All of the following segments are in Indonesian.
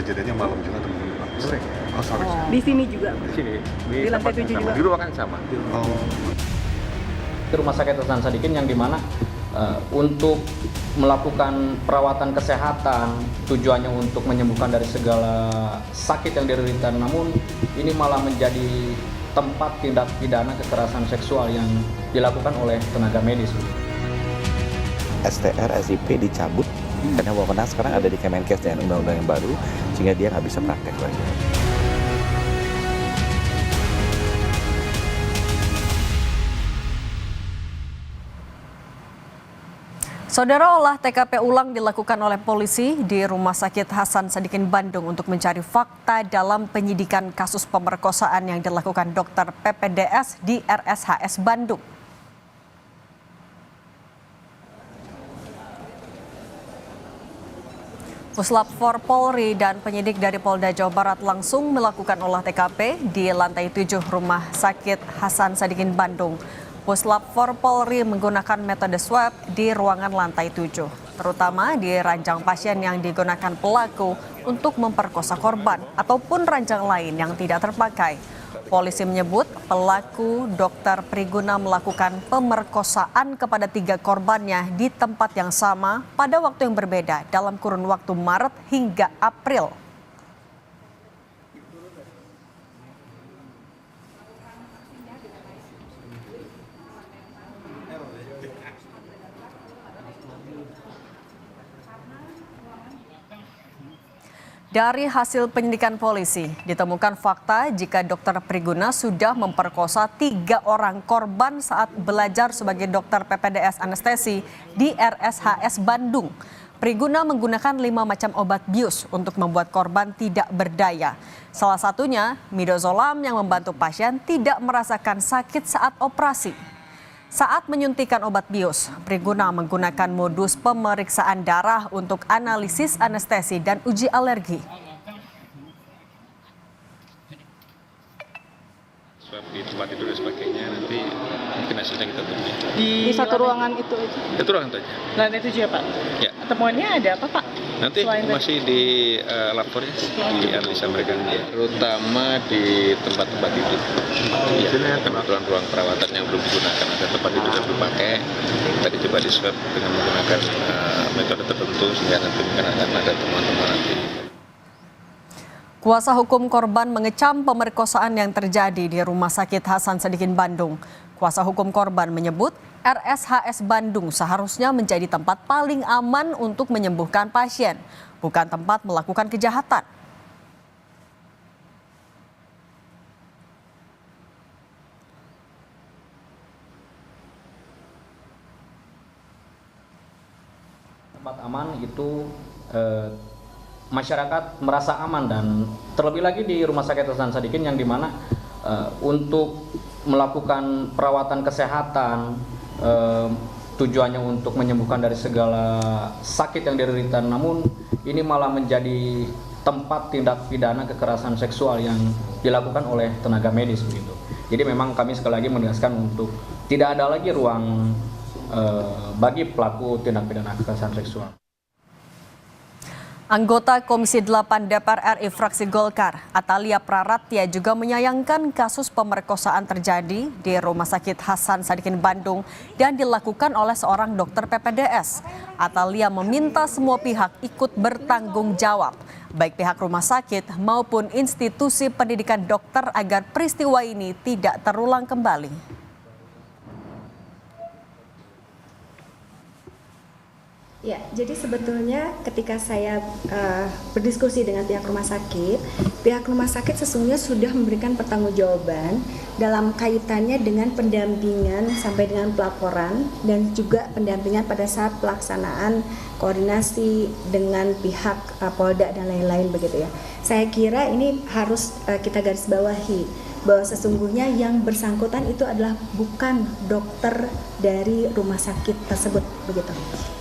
kejadiannya malam juga atau sore? Oh, sore. Di sini juga. Di sini, Di lantai 7 juga. di ruangan sama. Oh. Di Rumah Sakit Hasan Sadikin yang dimana untuk melakukan perawatan kesehatan tujuannya untuk menyembuhkan dari segala sakit yang diderita, namun ini malah menjadi tempat tindak pidana kekerasan seksual yang dilakukan oleh tenaga medis. STR, SIP dicabut karena wewenang sekarang ada di Kemenkes dengan undang-undang yang baru, sehingga dia nggak bisa praktek lagi. Saudara, olah TKP ulang dilakukan oleh polisi di Rumah Sakit Hasan Sadikin Bandung untuk mencari fakta dalam penyidikan kasus pemerkosaan yang dilakukan dokter PPDS di RSHS Bandung. Puslap 4 Polri dan penyidik dari Polda Jawa Barat langsung melakukan olah TKP di lantai 7 Rumah Sakit Hasan Sadikin Bandung. Puslap 4 Polri menggunakan metode swab di ruangan lantai 7, terutama di ranjang pasien yang digunakan pelaku untuk memperkosa korban ataupun ranjang lain yang tidak terpakai. Polisi menyebut pelaku Dr. Priguna melakukan pemerkosaan kepada 3 korbannya di tempat yang sama pada waktu yang berbeda dalam kurun waktu Maret hingga April. Dari hasil penyidikan polisi, ditemukan fakta jika Dr. Priguna sudah memperkosa 3 orang korban saat belajar sebagai dokter PPDS anestesi di RSHS Bandung. Priguna menggunakan 5 macam obat bius untuk membuat korban tidak berdaya. Salah satunya midazolam yang membantu pasien tidak merasakan sakit saat operasi. Saat menyuntikan obat bius, Priguna menggunakan modus pemeriksaan darah untuk analisis anestesi dan uji alergi. Swab di tempat itu dan sebagainya, nanti mungkin hasilnya kita tunggu. Di satu ruangan itu aja. Itu ruangan saja. Lantai 7 ya Pak? Ya. Temuannya ada apa Pak? Nanti Selain masih di labornya, di analisa mereka, terutama di tempat-tempat itu. Ya, kebetulan ruang perawatan yang belum digunakan, ada tempat itu yang belum pakai. Tadi coba di swab dengan menggunakan metode tertentu, sehingga nanti mungkin akan ada temuan-temuan nanti. Kuasa hukum korban mengecam pemerkosaan yang terjadi di Rumah Sakit Hasan Sadikin Bandung. Kuasa hukum korban menyebut RSHS Bandung seharusnya menjadi tempat paling aman untuk menyembuhkan pasien, bukan tempat melakukan kejahatan. Tempat aman itu masyarakat merasa aman, dan terlebih lagi di Rumah Sakit Hasan Sadikin yang dimana untuk melakukan perawatan kesehatan tujuannya untuk menyembuhkan dari segala sakit yang diderita, namun ini malah menjadi tempat tindak pidana kekerasan seksual yang dilakukan oleh tenaga medis begitu. Jadi memang kami sekali lagi menegaskan untuk tidak ada lagi ruang bagi pelaku tindak pidana kekerasan seksual. Anggota Komisi 8 DPR RI fraksi Golkar, Atalia Praratya juga menyayangkan kasus pemerkosaan terjadi di Rumah Sakit Hasan Sadikin Bandung dan dilakukan oleh seorang dokter PPDS. Atalia meminta semua pihak ikut bertanggung jawab, baik pihak rumah sakit maupun institusi pendidikan dokter, agar peristiwa ini tidak terulang kembali. Ya, jadi sebetulnya ketika saya berdiskusi dengan pihak rumah sakit sesungguhnya sudah memberikan pertanggungjawaban dalam kaitannya dengan pendampingan sampai dengan pelaporan dan juga pendampingan pada saat pelaksanaan koordinasi dengan pihak Polda dan lain-lain begitu ya. Saya kira ini harus kita garis bawahi bahwa sesungguhnya yang bersangkutan itu adalah bukan dokter dari rumah sakit tersebut begitu.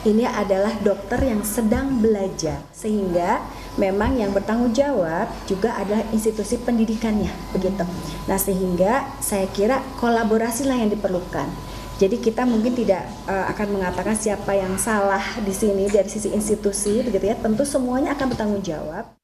Ini adalah dokter yang sedang belajar, sehingga memang yang bertanggung jawab juga adalah institusi pendidikannya begitu. Nah, sehingga saya kira kolaborasilah yang diperlukan. Jadi kita mungkin tidak akan mengatakan siapa yang salah di sini dari sisi institusi begitu ya. Tentu semuanya akan bertanggung jawab.